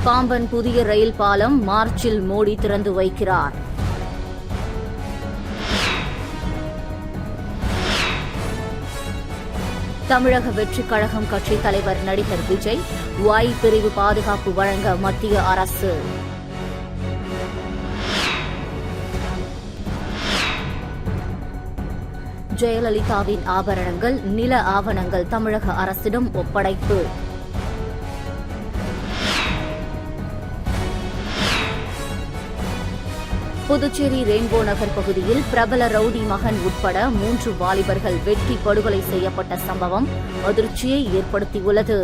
பாம்பன் புதிய ரயில் பாலம் மார்ச்சில் மோடி திறந்து வைக்கிறார். தமிழக வெற்றிக் கழகம் கட்சித் தலைவர் நடிகர் விஜய் Y பிரிவு பாதுகாப்பு வழங்க மத்திய அரசு. ஜெயலலிதாவின் ஆபரணங்கள், நில ஆவணங்கள் தமிழக அரசிடம் ஒப்படைப்பு. புதுச்சேரி ரெயின்போ நகர் பகுதியில் பிரபல ரவுடி மகன் உட்பட 3 வாலிபர்கள் வெட்டி படுகொலை செய்யப்பட்ட சம்பவம் அதிர்ச்சியை ஏற்படுத்தியுள்ளது.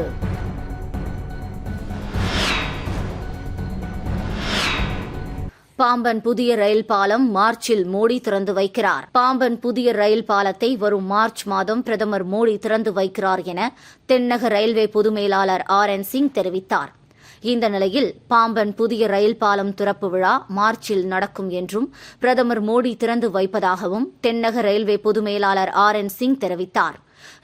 பாம்பன் புதிய ரயில் பாலம் மார்ச்சில் மோடி திறந்து வைக்கிறார். பாம்பன் புதிய ரயில் பாலத்தை வரும் மார்ச் மாதம் பிரதமர் மோடி திறந்து வைக்கிறார் என தென்னக ரயில்வே பொது மேலாளர் RN சிங் தெரிவித்தார். இந்த நிலையில் பாம்பன் புதிய ரயில் பாலம் திறப்பு விழா மார்ச்சில் நடக்கும் என்றும் பிரதமர் மோடி திறந்து வைப்பதாகவும் தென்னக ரயில்வே பொது மேலாளர் RN சிங் தெரிவித்தார்.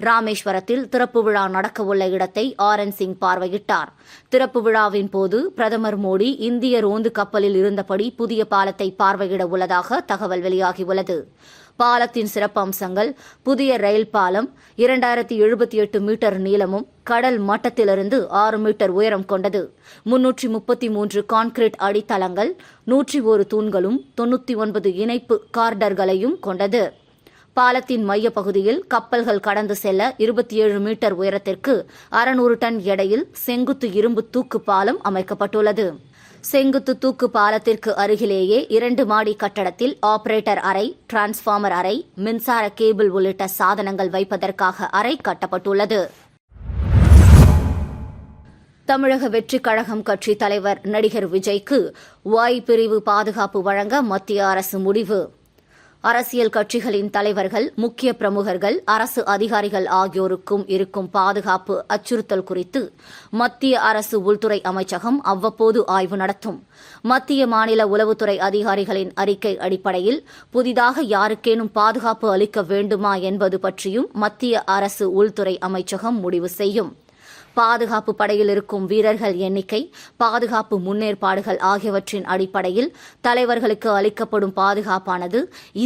ராமேஸ்வரத்தில் திறப்பு விழா நடக்கவுள்ள இடத்தை RN சிங் பார்வையிட்டார். திறப்பு விழாவின் போது பிரதமர் மோடி இந்திய ரோந்து கப்பலில் இருந்தபடி புதிய பாலத்தை பார்வையிட உள்ளதாக தகவல் வெளியாகியுள்ளது. பாலத்தின் சிறப்பம்சங்கள்: புதிய ரயில் பாலம் 2078 மீட்டர் நீளமும் கடல் மட்டத்திலிருந்து 6 மீட்டர் உயரம் கொண்டது. 333 கான்கிரீட் அடித்தளங்கள், 101 தூண்களும் 99 இணைப்பு கார்டர்களையும் கொண்டது. பாலத்தின் மையப்பகுதியில் கப்பல்கள் கடந்து செல்ல 27 மீட்டர் உயரத்திற்கு 600 டன் எடையில் செங்குத்து இரும்பு தூக்கு பாலம் அமைக்கப்பட்டுள்ளது. செங்குத்து தூக்கு பாலத்திற்கு அருகிலேயே 2 மாடி கட்டடத்தில் ஆபரேட்டர் அறை, டிரான்ஸ்பார்மர் அறை, மின்சார கேபிள் உள்ளிட்ட சாதனங்கள் வைப்பதற்காக அறை கட்டப்பட்டுள்ளது. தமிழக வெற்றிக் கழகம் கட்சி தலைவர் நடிகர் விஜய்க்கு Y பிரிவு பாதுகாப்பு வழங்க மத்திய அரசு முடிவு. அரசியல் கட்சிகளின் தலைவர்கள், முக்கிய பிரமுகர்கள், அரசு அதிகாரிகள் ஆகியோருக்கும் இருக்கும் பாதுகாப்பு அச்சுறுத்தல் குறித்து மத்திய அரசு உள்துறை அமைச்சகம் அவ்வப்போது ஆய்வு நடத்தும். மத்திய மாநில உளவுத்துறை அதிகாரிகளின் அறிக்கை அடிப்படையில் புதிதாக யாருக்கேனும் பாதுகாப்பு அளிக்க வேண்டுமா என்பது பற்றியும் மத்திய அரசு உள்துறை அமைச்சகம் முடிவு செய்யும். பாதுகாப்பு படையில் இருக்கும் வீரர்கள் எண்ணிக்கை, பாதுகாப்பு முன்னேற்பாடுகள் ஆகியவற்றின் அடிப்படையில் தலைவர்களுக்கு அளிக்கப்படும் பாதுகாப்பானது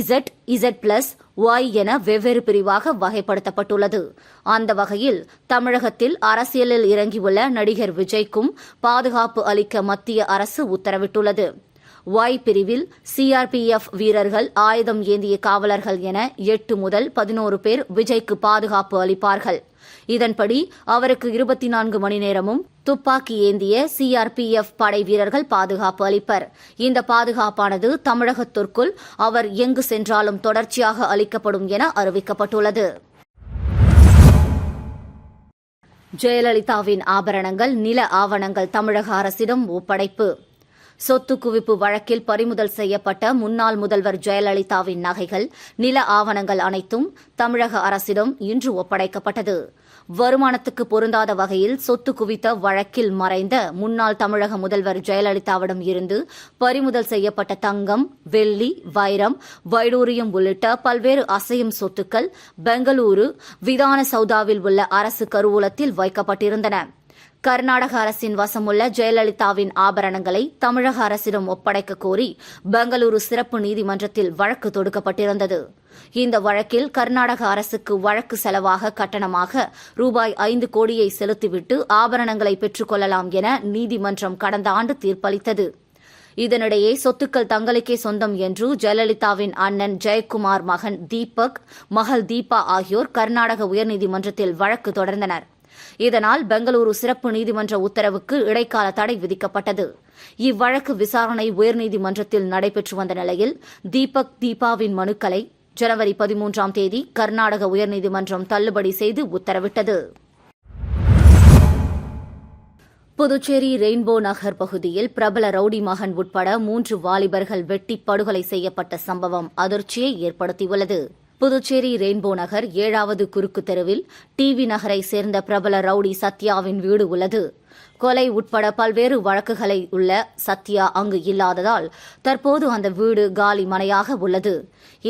Z+Y என வெவ்வேறு பிரிவாக வகைப்படுத்தப்பட்டுள்ளது. அந்த வகையில் தமிழகத்தில் அரசியலில் இறங்கியுள்ள நடிகர் விஜய்க்கும் பாதுகாப்பு அளிக்க மத்திய அரசு உத்தரவிட்டுள்ளது. Y பிரிவில் CRPF வீரர்கள், ஆயுதம் ஏந்திய காவலர்கள் என 8 முதல் 11 பேர் விஜய்க்கு பாதுகாப்பு அளிப்பார்கள். இதன்படி அவருக்கு 24 மணி நேரமும் துப்பாக்கி ஏந்திய CRPF படை வீரர்கள் பாதுகாப்பு அளிப்பர். இந்த பாதுகாப்பானது தமிழகத்திற்குள் அவர் எங்கு சென்றாலும் தொடர்ச்சியாக அளிக்கப்படும் என அறிவிக்கப்பட்டுள்ளது. ஜெயலலிதாவின் ஆபரணங்கள், நில ஆவணங்கள் தமிழக அரசிடம் ஒப்படைப்பு. சொத்து குவிப்பு வழக்கில் பறிமுதல் செய்யப்பட்ட முன்னாள் முதல்வர் ஜெயலலிதாவின் நகைகள், நில ஆவணங்கள் அனைத்தும் தமிழக அரசிடம் இன்று ஒப்படைக்கப்பட்டது. வருமானத்துக்கு பொருந்தாத வகையில் சொத்து குவித்த வழக்கில் மறைந்த முன்னாள் தமிழக முதல்வர் ஜெயலலிதாவிடம் இருந்து பறிமுதல் செய்யப்பட்ட தங்கம், வெள்ளி, வைரம், வைடூரியம் உள்ளிட்ட பல்வேறு அசையும் சொத்துக்கள் பெங்களூரு விதான சௌதாவில் உள்ள அரசு கருவூலத்தில் வைக்கப்பட்டிருந்தன. கர்நாடக அரசின் வசமுள்ள ஜெயலலிதாவின் ஆபரணங்களை தமிழக அரசிடம் ஒப்படைக்க கோரி பெங்களூரு சிறப்பு நீதிமன்றத்தில் வழக்கு தொடுக்கப்பட்டிருந்தது. இந்த வழக்கில் கர்நாடக அரசுக்கு வழக்கு செலவாக கட்டணமாக ரூபாய் 5 கோடியை செலுத்திவிட்டு ஆபரணங்களை பெற்றுக் கொள்ளலாம் என நீதிமன்றம் கடந்த ஆண்டு தீர்ப்பளித்தது. இதனிடையே சொத்துக்கள் தங்களுக்கே சொந்தம் என்று ஜெயலலிதாவின் அண்ணன் ஜெயக்குமார், மகன் தீபக், மகள் தீபா ஆகியோர் கர்நாடக உயர்நீதிமன்றத்தில் வழக்கு தொடர்ந்தனர். இதனால் பெங்களூரு சிறப்பு நீதிமன்ற உத்தரவுக்கு இடைக்கால தடை விதிக்கப்பட்டது. இவ்வழக்கு விசாரணை உயர்நீதிமன்றத்தில் நடைபெற்று வந்த நிலையில் தீபக், தீபாவின் மனுக்களை ஜனவரி 13ஆம் தேதி கர்நாடக உயர்நீதிமன்றம் தள்ளுபடி செய்து உத்தரவிட்டது. புதுச்சேரி ரெயின்போ நகர் பகுதியில் பிரபல ரவுடி மகன் உட்பட 3 வாலிபர்கள் வெட்டி படுகொலை செய்யப்பட்ட சம்பவம் அதிர்ச்சியை ஏற்படுத்தியுள்ளது. புதுச்சேரி ரெயின்போ நகர் 7வது குறுக்கு தெருவில் டிவி நகரை சேர்ந்த பிரபல ரவுடி சத்யாவின் வீடு உள்ளது. கொலை உட்பட பல்வேறு வழக்குகளை உள்ள சத்யா அங்கு இல்லாததால் தற்போது அந்த வீடு காலி மனையாக உள்ளது.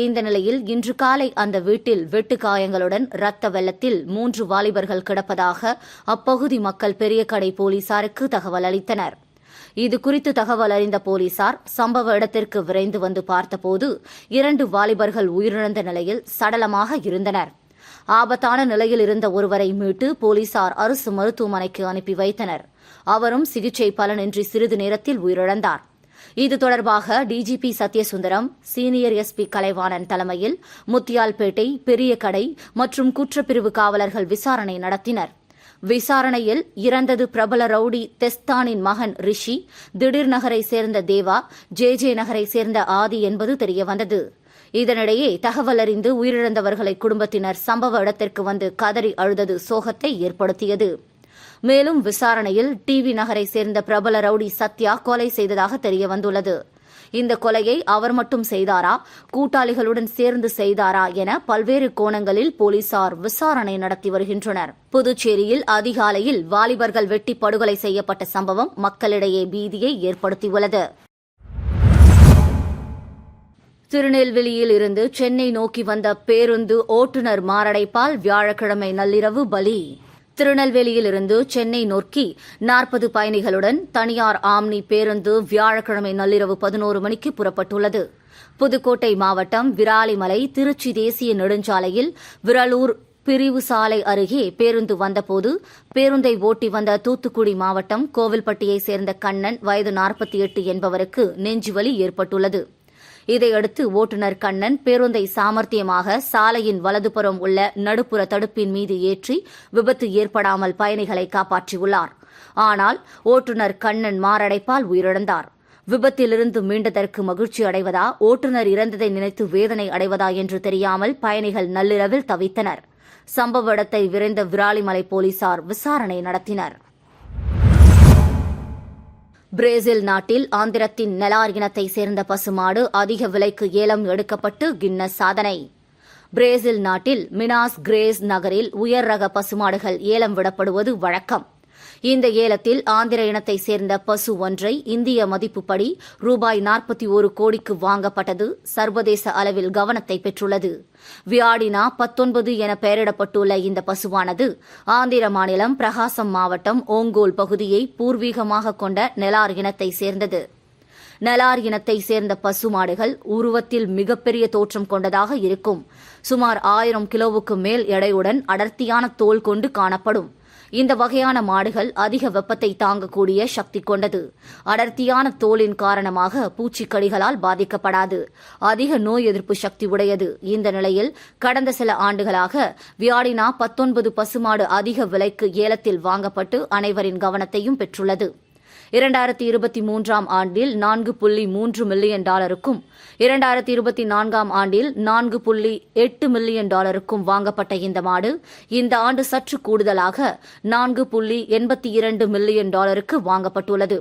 இந்த நிலையில் இன்று காலை அந்த வீட்டில் வெட்டு காயங்களுடன் இரத்த வெள்ளத்தில் 3 வாலிபர்கள் கிடப்பதாக அப்பகுதி மக்கள் பெரியகடை போலீசாருக்கு தகவல் அளித்தனர். இதுகுறித்து தகவல் அறிந்த போலீசார் சம்பவ இடத்திற்கு விரைந்து வந்து பார்த்தபோது 2 வாலிபர்கள் உயிரிழந்த நிலையில் சடலமாக இருந்தனர். ஆபத்தான நிலையில் இருந்த ஒருவரை மீட்டு போலீசார் அரசு மருத்துவமனைக்கு அனுப்பி வைத்தனர். அவரும் சிகிச்சை பலனின்றி சிறிது நேரத்தில் உயிரிழந்தார். இது தொடர்பாக DGP Sathyasundaram, senior SP Kalaivanan தலைமையில் முத்தியால்பேட்டை, பெரிய கடை மற்றும் குற்றப்பிரிவு காவலர்கள் விசாரணை நடத்தினர். விசாரணையில் இறந்தது பிரபல ரவுடி தெஸ்தானின் மகன் ரிஷி, திடீர் நகரை சேர்ந்த தேவா, ஜே நகரை சேர்ந்த ஆதி என்பது தெரியவந்தது. இதனிடையே தகவல் அறிந்து உயிரிழந்தவர்களை குடும்பத்தினர் சம்பவ இடத்திற்கு வந்து கதறி அழுதது சோகத்தை ஏற்படுத்தியது. மேலும் விசாரணையில் டிவி நகரை சேர்ந்த பிரபல ரவுடி சத்யா கொலை செய்ததாக தெரியவந்துள்ளது. இந்த கொலையை அவர் மட்டும் செய்தாரா, கூட்டாளிகளுடன் சேர்ந்து செய்தாரா என பல்வேறு கோணங்களில் போலீசார் விசாரணை நடத்தி வருகின்றனர். புதுச்சேரியில் அதிகாலையில் வாலிபர்கள் வெட்டி படுகொலை செய்யப்பட்ட சம்பவம் மக்களிடையே பீதியை ஏற்படுத்தியுள்ளது. திருநெல்வேலியில் இருந்து சென்னை நோக்கி வந்த பேருந்து ஓட்டுநர் மாரடைப்பால் வியாழக்கிழமை நள்ளிரவு பலி. திருநெல்வேலியில் இருந்து சென்னை நோக்கி 40 பயணிகளுடன் தனியார் ஆம்னி பேருந்து வியாழக்கிழமை நள்ளிரவு 11 மணிக்கு புறப்பட்டுள்ளது. புதுக்கோட்டை மாவட்டம் விராலிமலை திருச்சி தேசிய நெடுஞ்சாலையில் விரலூர் பிரிவு சாலை அருகே பேருந்து வந்தபோது பேருந்தை ஓட்டி வந்த தூத்துக்குடி மாவட்டம் கோவில்பட்டியைச் சேர்ந்த கண்ணன், வயது 48 என்பவருக்கு நெஞ்சுவலி ஏற்பட்டுள்ளது. இதையடுத்து ஓட்டுநர் கண்ணன் பேருந்தை சாமர்த்தியமாக சாலையின் வலதுபுறம் உள்ள நடுப்புற தடுப்பின் மீது ஏற்றி விபத்து ஏற்படாமல் பயணிகளை காப்பாற்றியுள்ளார். ஆனால் ஓட்டுநர் கண்ணன் மாரடைப்பால் உயிரிழந்தார். விபத்திலிருந்து மீண்டதற்கு மகிழ்ச்சி அடைவதா, ஓட்டுநர் இறந்ததை நினைத்து வேதனை அடைவதா என்று தெரியாமல் பயணிகள் நள்ளிரவில் தவித்தனர். சம்பவ இடத்தை விரைந்த விராலிமலை போலீசார் விசாரணை நடத்தினர். பிரேசில் நாட்டில் ஆந்திரத்தின் நெலார் இனத்தை சேர்ந்த பசுமாடு அதிக விலைக்கு ஏலம் எடுக்கப்பட்டு கின்னஸ் சாதனை. பிரேசில் நாட்டில் மினாஸ் கிரேஸ் நகரில் உயர் ரக பசுமாடுகள் ஏலம் விடப்படுவது வழக்கம். இந்த ஏலத்தில் ஆந்திர இனத்தை சேர்ந்த பசு ஒன்றை இந்திய மதிப்புப்படி ரூபாய் 41 கோடிக்கு வாங்கப்பட்டது சர்வதேச அளவில் கவனத்தை பெற்றுள்ளது. வியாடினா 19 என பெயரிடப்பட்டுள்ள இந்த பசுவானது ஆந்திர மாநிலம் பிரகாசம் மாவட்டம் ஓங்கோல் பகுதியை பூர்வீகமாக கொண்ட நெலார் இனத்தை சேர்ந்தது. நெலார் இனத்தை சேர்ந்த பசுமாடுகள் உருவத்தில் மிகப்பெரிய தோற்றம் கொண்டதாக இருக்கும். சுமார் 1000 கிலோவுக்கு மேல் எடையுடன் அடர்த்தியான தோல் கொண்டு காணப்படும். இந்த வகையான மாடுகள் அதிக வெப்பத்தை தாங்கக்கூடிய சக்தி கொண்டது. அடர்த்தியான தோலின் காரணமாக பூச்சிக்கடிகளால் பாதிக்கப்படாது. அதிக நோய் எதிர்ப்பு சக்தி உடையது. இந்த நிலையில் கடந்த சில ஆண்டுகளாக வியாடினா 19 பசுமாடு அதிக விலைக்கு ஏலத்தில் வாங்கப்பட்டு அனைவரின் கவனத்தையும் பெற்றுள்ளது. 2023ஆம் ஆண்டில் $4.3 மில்லியன், 2024ஆம் ஆண்டில் $4.8 மில்லியன் வாங்கப்பட்ட இந்த மாடு இந்த ஆண்டு சற்று கூடுதலாக $4.82 மில்லியன் வாங்கப்பட்டுள்ளது.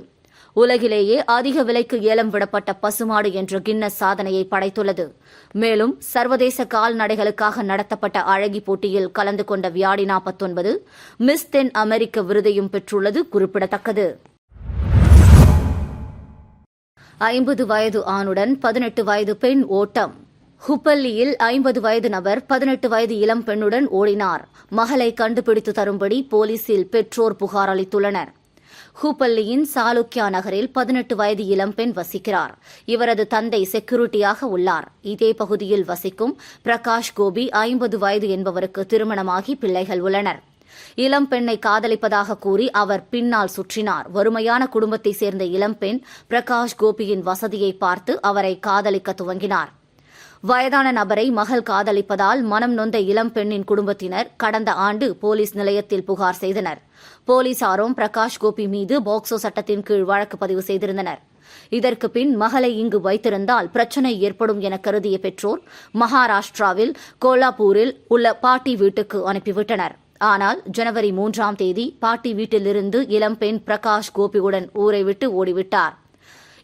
உலகிலேயே அதிக விலைக்கு ஏலம் விடப்பட்ட பசுமாடு என்ற கின்னஸ் சாதனையை படைத்துள்ளது. மேலும் சர்வதேச கால்நடைகளுக்காக நடத்தப்பட்ட அழகி போட்டியில் கலந்து கொண்ட வியாடினா 19 மிஸ் தென் அமெரிக்க விருதையும் பெற்றுள்ளது குறிப்பிடத்தக்கது. 50 வயது ஆணுடன் 18 வயது பெண் ஓட்டம். ஹுப்பள்ளியில் 50 வயது நபர் 18 வயது இளம் பெண்ணுடன் ஓடினார். மகளை கண்டுபிடித்து தரும்படி போலீசில் பெற்றோர் புகார் அளித்துள்ளனர். ஹூப்பள்ளியின் சாலுக்கியா நகரில் 18 வயது இளம்பெண் வசிக்கிறார். இவரது தந்தை செக்யூரிட்டியாக உள்ளார். இதே பகுதியில் வசிக்கும் பிரகாஷ் கோபி 50 வயது என்பவருக்கு திருமணமாகி பிள்ளைகள் உள்ளனர். இளம்பெண்ணை காதலிப்பதாக கூறி அவர் பின்னால் சுற்றினார். வறுமையான குடும்பத்தைச் சேர்ந்த இளம்பெண் பிரகாஷ் கோபியின் வசதியை பார்த்து அவரை காதலிக்க துவங்கினார். வயதான நபரை மகள் காதலிப்பதால் மனம் நொந்த இளம்பெண்ணின் குடும்பத்தினர் கடந்த ஆண்டு போலீஸ் நிலையத்தில் புகார் செய்தனர். போலீசாரும் பிரகாஷ் கோபி மீது போக்சோ சட்டத்தின் கீழ் வழக்கு பதிவு செய்திருந்தனர். இதற்கு பின் மகளை இங்கு வைத்திருந்தால் பிரச்சினை ஏற்படும் என கருதிய பெற்றோர் மகாராஷ்டிராவில் கோலாப்பூரில் உள்ள பாட்டி வீட்டுக்கு அனுப்பிவிட்டனர். ஆனால் ஜனவரி 3ஆம் தேதி பாட்டி வீட்டிலிருந்து இளம்பெண் பிரகாஷ் கோபியுடன் ஊரை விட்டு ஓடிவிட்டார்.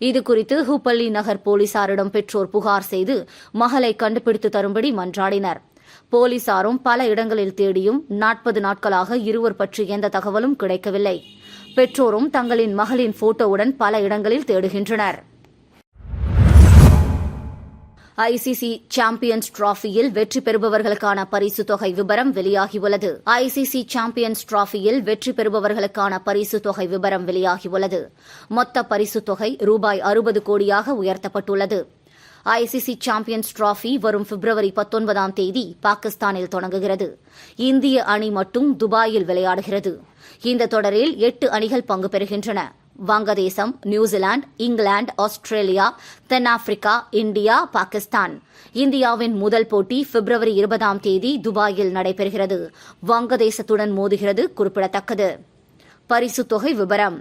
இதுகுறித்து ஹூப்பள்ளி நகர் போலீசாரிடம் பெற்றோர் புகார் செய்து மகளை கண்டுபிடித்து தரும்படி மன்றாடினர். போலீசாரும் பல இடங்களில் தேடியும் 40 நாட்களாக இருவர் பற்றி எந்த தகவலும் கிடைக்கவில்லை. பெற்றோரும் தங்களின் மகளின் போட்டோவுடன் பல இடங்களில் தேடுகின்றனர். ஐசிசி சாம்பியன்ஸ் டிராபியில் வெற்றி பெறுபவர்களுக்கான பரிசு தொகை விபரம் வெளியாகியுள்ளது. ஐசிசி சாம்பியன்ஸ் டிராபியில் வெற்றி பெறுபவர்களுக்கான பரிசு தொகை விபரம் வெளியாகியுள்ளது. மொத்த பரிசு தொகை ரூபாய் 60 கோடியாக உயர்த்தப்பட்டுள்ளது. ஐசிசி சாம்பியன்ஸ் டிராபி வரும் பிப்ரவரி 19ஆம் தேதி பாகிஸ்தானில் தொடங்குகிறது. இந்திய அணி மட்டும் துபாயில் விளையாடுகிறது. இந்த தொடரில் 8 அணிகள் பங்கு பெறுகின்றன. வங்கதேசம், நியூசிலாந்து, இங்கிலாந்து, ஆஸ்திரேலியா, தென்னாப்பிரிக்கா, இந்தியா, பாகிஸ்தான். இந்தியாவின் முதல் போட்டி பிப்ரவரி 20ஆம் தேதி துபாயில் நடைபெறுகிறது. வங்கதேசத்துடன் மோதுகிறது குறிப்பிடத்தக்கது. பரிசு தொகை விபரம்: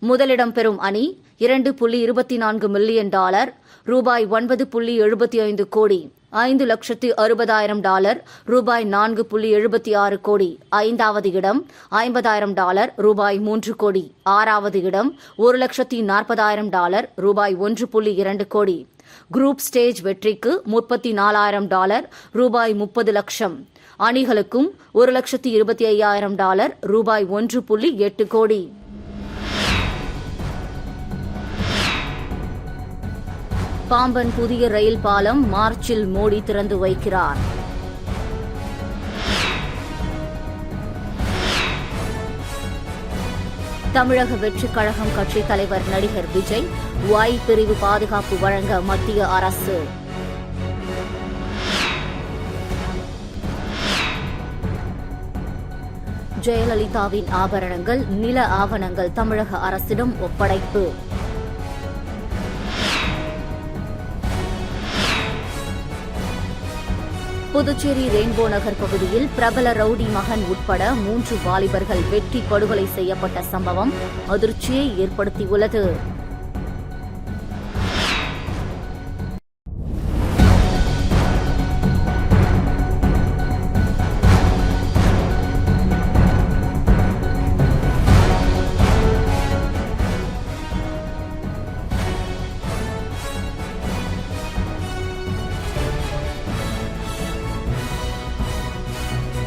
முதலிடம் பெறும் அணி $2.24 மில்லியன், ரூபாய் 9.75 கோடி. $5,60,000, ரூபாய் 4.76 கோடி. 5வது இடம் $50,000, ரூபாய் 3 கோடி. 6வது இடம் $1,40,000, ரூபாய் 1.2 கோடி. குரூப் ஸ்டேஜ் வெற்றிக்கு $34,000, ரூபாய் 30 லட்சம். அணிகளுக்கும் $1,25,000, ரூபாய் 1.8 கோடி. பாம்பன் புதிய ரயில் பாலம் மார்ச்சில் மோடி திறந்து வைக்கிறார். தமிழக வெற்றிக் கழகம் கட்சித் தலைவர் நடிகர் விஜய் Y பிரிவு பாதுகாப்பு வழங்க மத்திய அரசு. ஜெயலலிதாவின் ஆபரணங்கள், நில ஆவணங்கள் தமிழக அரசிடம் ஒப்படைப்பு. புதுச்சேரி ரெயின்போ நகர் பகுதியில் பிரபல ரவுடி மகன் உட்பட 3 வாலிபர்கள் வெட்டி படுகொலை செய்யப்பட்ட சம்பவம் அதிர்ச்சியை ஏற்படுத்தியுள்ளது.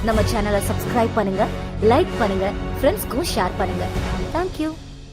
நம்ம சேனலை சப்ஸ்கிரைப் பண்ணுங்க, லைக் பண்ணுங்க, ஃப்ரெண்ட்ஸ்க்கும் ஷேர் பண்ணுங்க. தேங்க்யூ.